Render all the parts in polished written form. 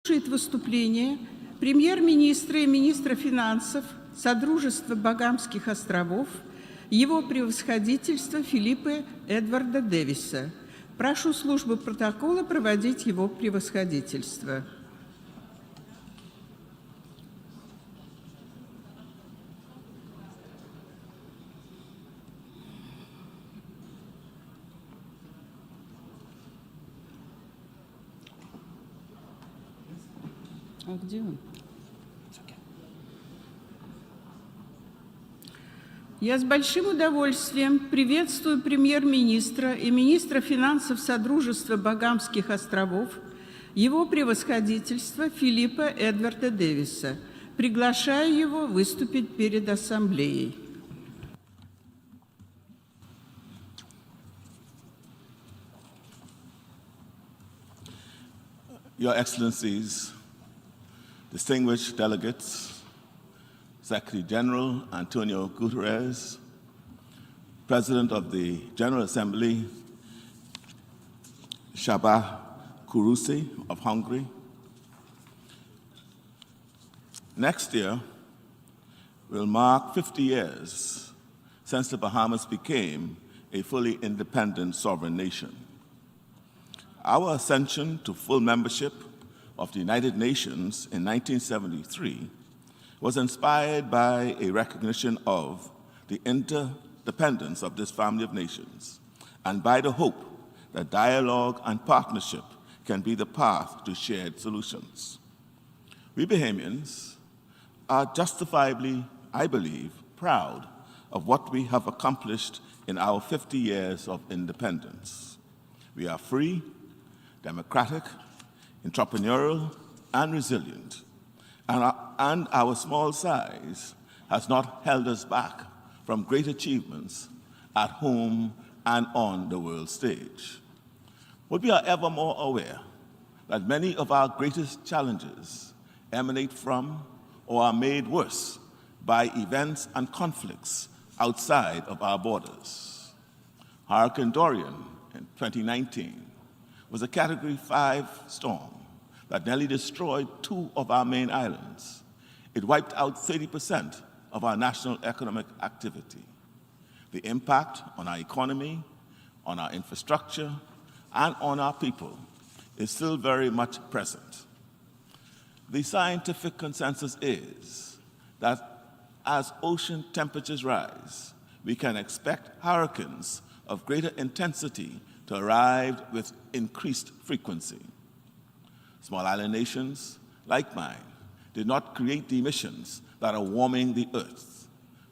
Слушает выступление премьер-министра и министра финансов Содружества Багамских островов, его превосходительства Филиппа Эдварда Дэвиса. Прошу службу протокола проводить его превосходительство. А где он? Я с большим удовольствием приветствую премьер-министра и министра финансов Содружества Багамских островов, его превосходительство Филиппа Эдварда Дэвиса. Приглашаю его выступить перед Ассамблеей. Your Excellencies, distinguished delegates, Secretary General Antonio Guterres, President of the General Assembly, Shaba Kurusi of Hungary. Next year will mark 50 years since the Bahamas became a fully independent sovereign nation. Our ascension to full membership of the United Nations in 1973 was inspired by a recognition of the interdependence of this family of nations and by the hope that dialogue and partnership can be the path to shared solutions. We Bahamians are justifiably, I believe, proud of what we have accomplished in our 50 years of independence. We are free, democratic, entrepreneurial, and resilient. And our small size has not held us back from great achievements at home and on the world stage. But we are ever more aware that many of our greatest challenges emanate from or are made worse by events and conflicts outside of our borders. Hurricane Dorian in 2019 was a Category 5 storm that nearly destroyed 2 of our main islands. It wiped out 30% of our national economic activity. The impact on our economy, on our infrastructure, and on our people is still very much present. The scientific consensus is that as ocean temperatures rise, we can expect hurricanes of greater intensity to arrive with increased frequency. Small island nations, like mine, did not create the emissions that are warming the Earth.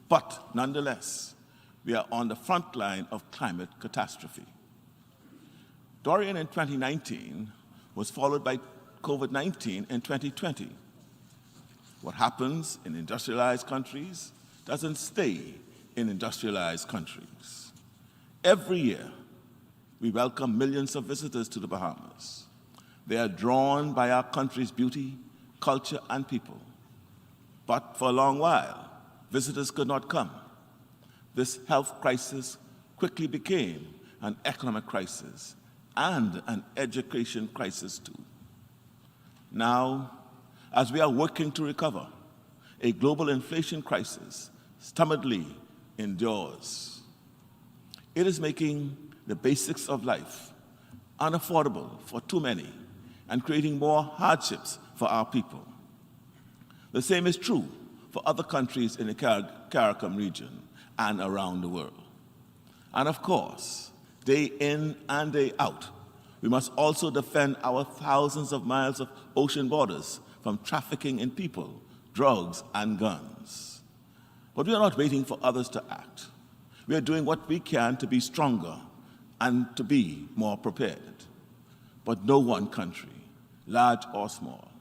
But nonetheless, we are on the front line of climate catastrophe. Dorian in 2019 was followed by COVID-19 in 2020. What happens in industrialized countries doesn't stay in industrialized countries. Every year, we welcome millions of visitors to the Bahamas. They are drawn by our country's beauty, culture, and people. But for a long while, visitors could not come. This health crisis quickly became an economic crisis and an education crisis too. Now, as we are working to recover, a global inflation crisis stubbornly endures. It is making the basics of life unaffordable for too many and creating more hardships for our people. The same is true for other countries in the CARICOM region and around the world. And of course, day in and day out, we must also defend our thousands of miles of ocean borders from trafficking in people, drugs, and guns. But we are not waiting for others to act. We are doing what we can to be stronger and to be more prepared. But no one country, large or small,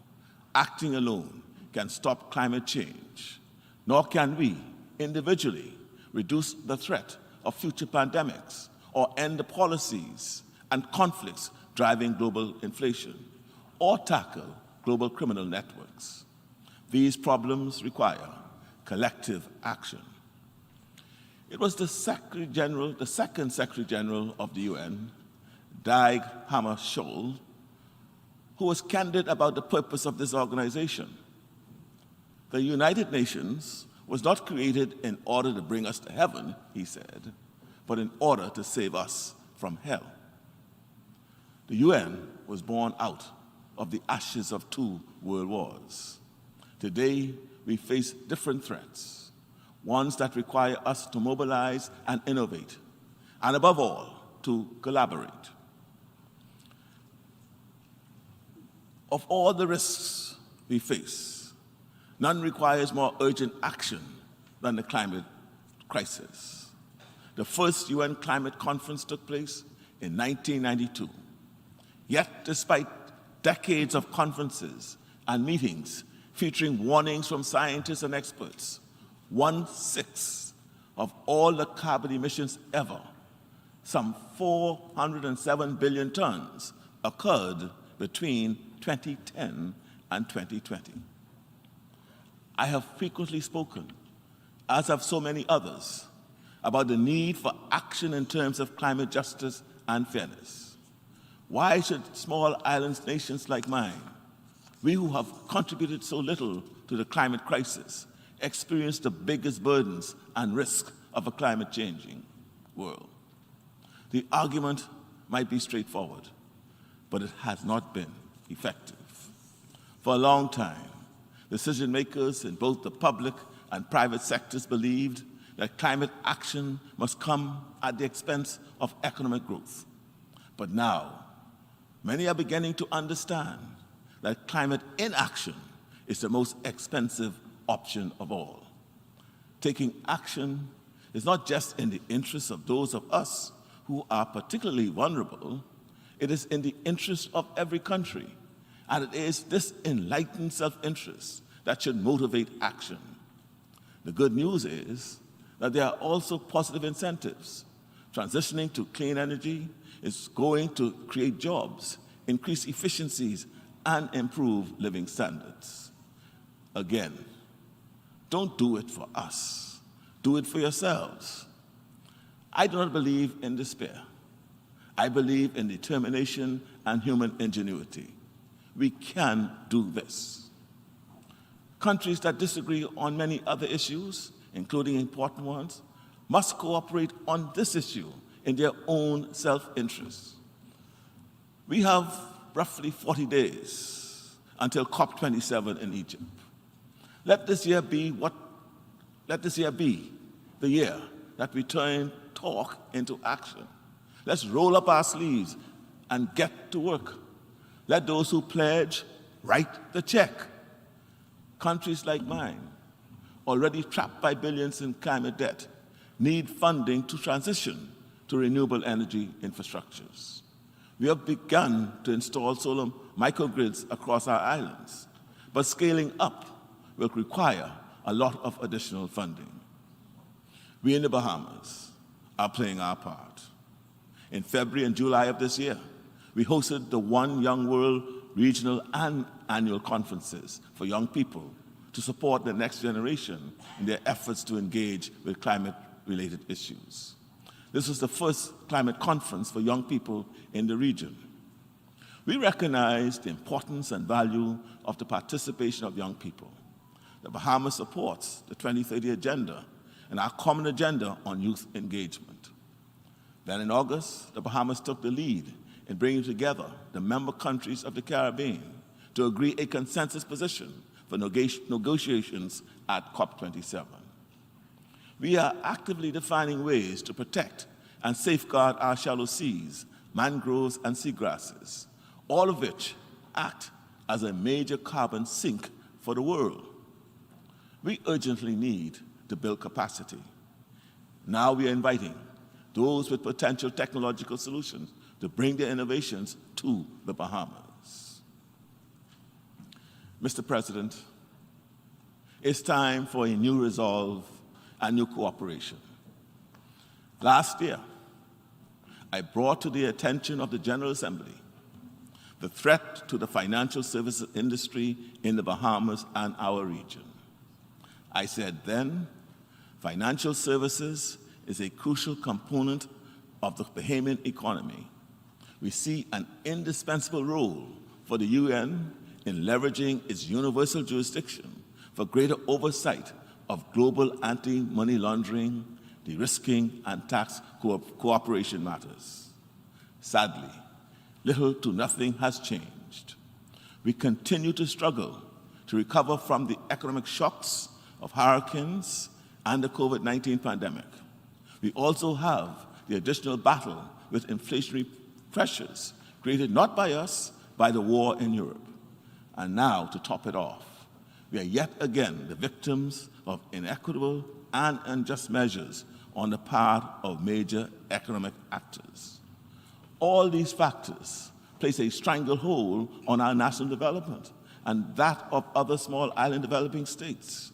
acting alone can stop climate change, nor can we individually reduce the threat of future pandemics or end the policies and conflicts driving global inflation or tackle global criminal networks. These problems require collective action. It was the second Secretary General of the UN, Dag Hammarskjöld, who was candid about the purpose of this organization. The United Nations was not created in order to bring us to heaven, he said, but in order to save us from hell. The UN was born out of the ashes of 2 world wars. Today, we face different threats, ones that require us to mobilize and innovate, and above all, to collaborate. Of all the risks we face, none requires more urgent action than the climate crisis. The first UN climate conference took place in 1992. Yet, despite decades of conferences and meetings featuring warnings from scientists and experts, 1/6 of all the carbon emissions ever, some 407 billion tons, occurred between 2010 and 2020. I have frequently spoken, as have so many others, about the need for action in terms of climate justice and fairness. Why should small island nations like mine, we who have contributed so little to the climate crisis, experience the biggest burdens and risks of a climate-changing world? The argument might be straightforward, but it has not been effective. For a long time, decision makers in both the public and private sectors believed that climate action must come at the expense of economic growth. But now, many are beginning to understand that climate inaction is the most expensive option of all. Taking action is not just in the interests of those of us who are particularly vulnerable, it is in the interest of every country. And it is this enlightened self-interest that should motivate action. The good news is that there are also positive incentives. Transitioning to clean energy is going to create jobs, increase efficiencies, and improve living standards. Again, don't do it for us. Do it for yourselves. I do not believe in despair. I believe in determination and human ingenuity. We can do this. Countries that disagree on many other issues, including important ones, must cooperate on this issue in their own self-interest. We have roughly 40 days until COP27 in Egypt. Let this year be the year that we turn talk into action. Let's roll up our sleeves and get to work. Let those who pledge write the check. Countries like mine, already trapped by billions in climate debt, need funding to transition to renewable energy infrastructures. We have begun to install solar microgrids across our islands, but scaling up will require a lot of additional funding. We in the Bahamas are playing our part. In February and July of this year, we hosted the One Young World regional and annual conferences for young people to support the next generation in their efforts to engage with climate-related issues. This was the first climate conference for young people in the region. We recognize the importance and value of the participation of young people. The Bahamas supports the 2030 Agenda and our common agenda on youth engagement. Then in August, the Bahamas took the lead in bringing together the member countries of the Caribbean to agree a consensus position for negotiations at COP27. We are actively defining ways to protect and safeguard our shallow seas, mangroves, and seagrasses, all of which act as a major carbon sink for the world. We urgently need to build capacity. Now we are inviting those with potential technological solutions to bring their innovations to the Bahamas. Mr. President, it's time for a new resolve and new cooperation. Last year, I brought to the attention of the General Assembly the threat to the financial services industry in the Bahamas and our region. I said then, financial services is a crucial component of the Bahamian economy. We see an indispensable role for the UN in leveraging its universal jurisdiction for greater oversight of global anti-money laundering, de-risking, and tax cooperation matters. Sadly, little to nothing has changed. We continue to struggle to recover from the economic shocks of hurricanes and the COVID-19 pandemic. We also have the additional battle with inflationary pressures created not by us, by the war in Europe. And now, to top it off, we are yet again the victims of inequitable and unjust measures on the part of major economic actors. All these factors place a stranglehold on our national development and that of other small island developing states.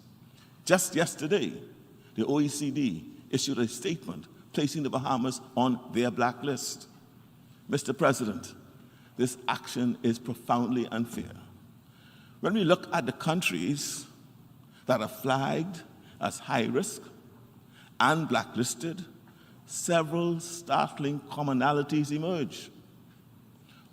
Just yesterday, the OECD issued a statement placing the Bahamas on their blacklist. Mr. President, this action is profoundly unfair. When we look at the countries that are flagged as high risk and blacklisted, several startling commonalities emerge.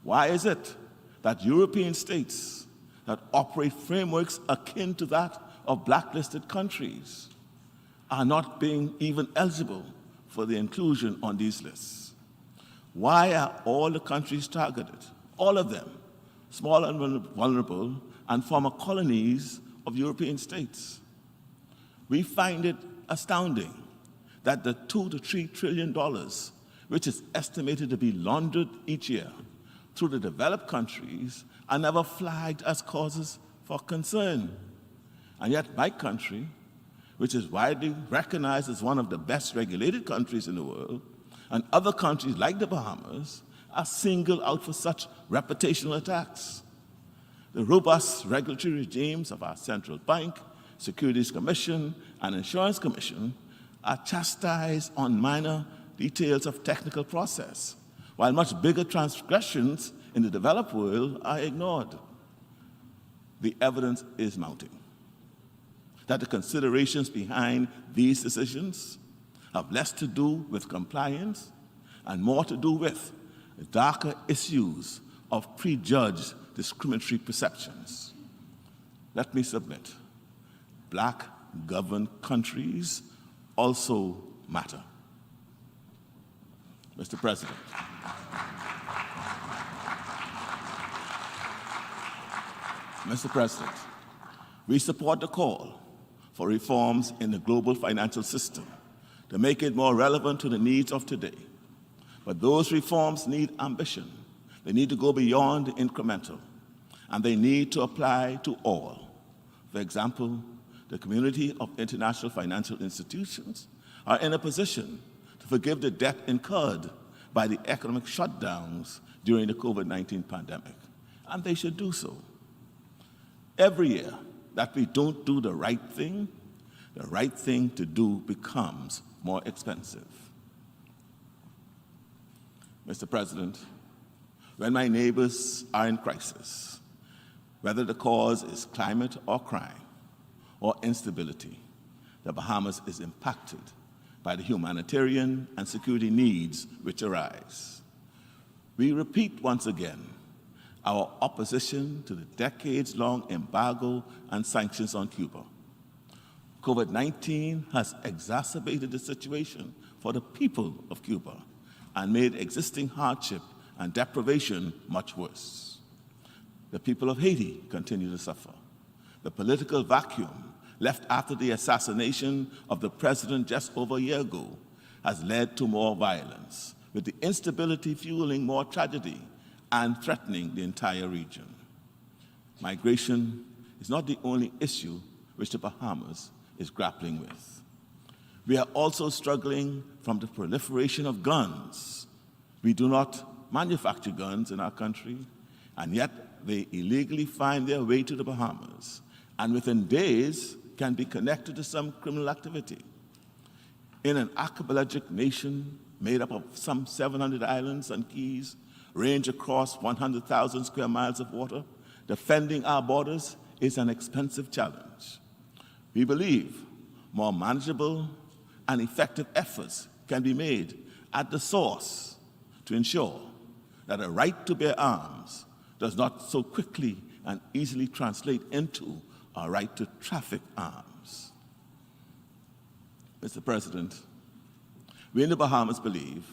Why is it that European states that operate frameworks akin to that of blacklisted countries are not being even eligible for the inclusion on these lists? Why are all the countries targeted, all of them, small and vulnerable, and former colonies of European states? We find it astounding that the $2 to $3 trillion, which is estimated to be laundered each year through the developed countries, are never flagged as causes for concern. And yet my country, which is widely recognized as one of the best regulated countries in the world, and other countries like the Bahamas, are singled out for such reputational attacks. The robust regulatory regimes of our central bank, Securities Commission, and Insurance Commission are chastised on minor details of technical process, while much bigger transgressions in the developed world are ignored. The evidence is mounting that the considerations behind these decisions have less to do with compliance and more to do with the darker issues of prejudged discriminatory perceptions. Let me submit, Black-governed countries also matter. Mr. President, we support the call for reforms in the global financial system to make it more relevant to the needs of today. But those reforms need ambition. They need to go beyond the incremental, and they need to apply to all. For example, the community of international financial institutions are in a position to forgive the debt incurred by the economic shutdowns during the COVID-19 pandemic, and they should do so. Every year that we don't do the right thing to do becomes more expensive. Mr. President, when my neighbors are in crisis, whether the cause is climate or crime or instability, the Bahamas is impacted by the humanitarian and security needs which arise. We repeat once again our opposition to the decades-long embargo and sanctions on Cuba. COVID-19 has exacerbated the situation for the people of Cuba and made existing hardship and deprivation much worse. The people of Haiti continue to suffer. The political vacuum left after the assassination of the president just over a year ago has led to more violence, with the instability fueling more tragedy and threatening the entire region. Migration is not the only issue which the Bahamas is grappling with. We are also struggling from the proliferation of guns. We do not manufacture guns in our country, and yet they illegally find their way to the Bahamas, and within days can be connected to some criminal activity. In an archipelagic nation made up of some 700 islands and keys, range across 100,000 square miles of water, defending our borders is an expensive challenge. We believe more manageable and effective efforts can be made at the source to ensure that a right to bear arms does not so quickly and easily translate into a right to traffic arms. Mr. President, we in the Bahamas believe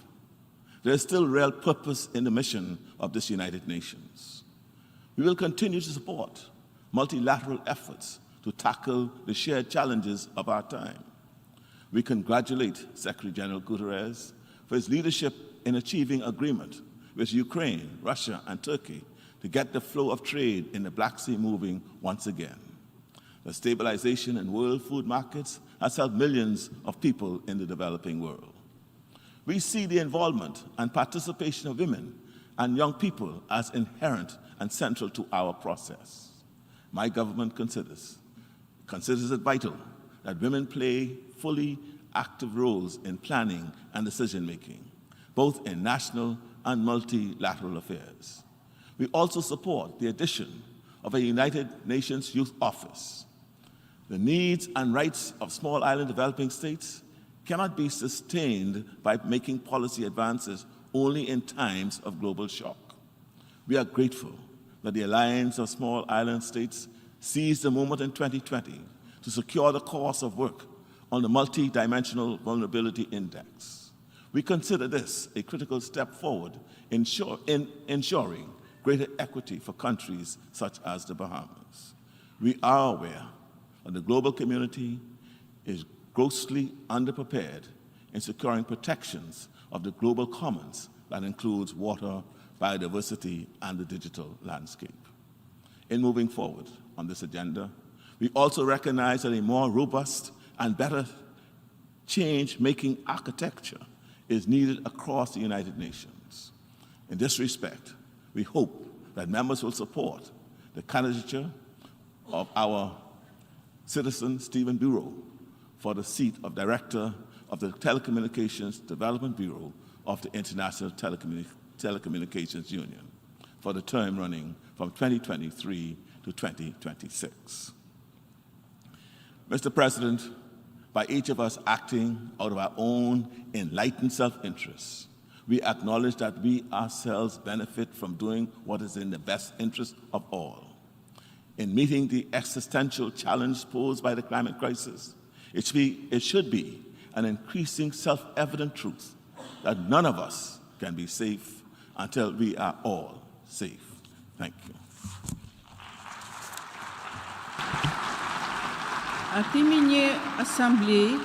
there is still real purpose in the mission of this United Nations. We will continue to support multilateral efforts to tackle the shared challenges of our time. We congratulate Secretary General Guterres for his leadership in achieving agreement with Ukraine, Russia, and Turkey to get the flow of trade in the Black Sea moving once again. The stabilization in world food markets has helped millions of people in the developing world. We see the involvement and participation of women and young people as inherent and central to our process. My government considers it vital that women play fully active roles in planning and decision-making, both in national and multilateral affairs. We also support the addition of a United Nations Youth Office. The needs and rights of small island developing states cannot be sustained by making policy advances only in times of global shock. We are grateful that the Alliance of Small Island States seized the moment in 2020 to secure the course of work on the Multidimensional Vulnerability Index. We consider this a critical step forward in ensuring greater equity for countries such as the Bahamas. We are aware that the global community is grossly underprepared in securing protections of the global commons that includes water, biodiversity, and the digital landscape. In moving forward on this agenda, we also recognize that a more robust and better change-making architecture is needed across the United Nations. In this respect, we hope that members will support the candidature of our citizen, Stephen Bureau, for the seat of Director of the Telecommunications Development Bureau of the International Telecommunications Union for the term running from 2023 to 2026. Mr. President, by each of us acting out of our own enlightened self-interest, we acknowledge that we ourselves benefit from doing what is in the best interest of all. In meeting the existential challenge posed by the climate crisis, it should be an increasing self-evident truth that none of us can be safe until we are all safe. Thank you. От имени Ассамблеи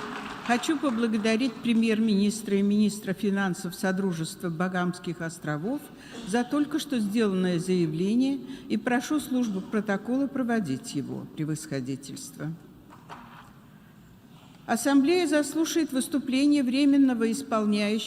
хочу поблагодарить премьер-министра и министра финансов Содружества Багамских островов за только что сделанное заявление и прошу службу протокола проводить его, превосходительство. Ассамблея заслушает выступление временного исполняющего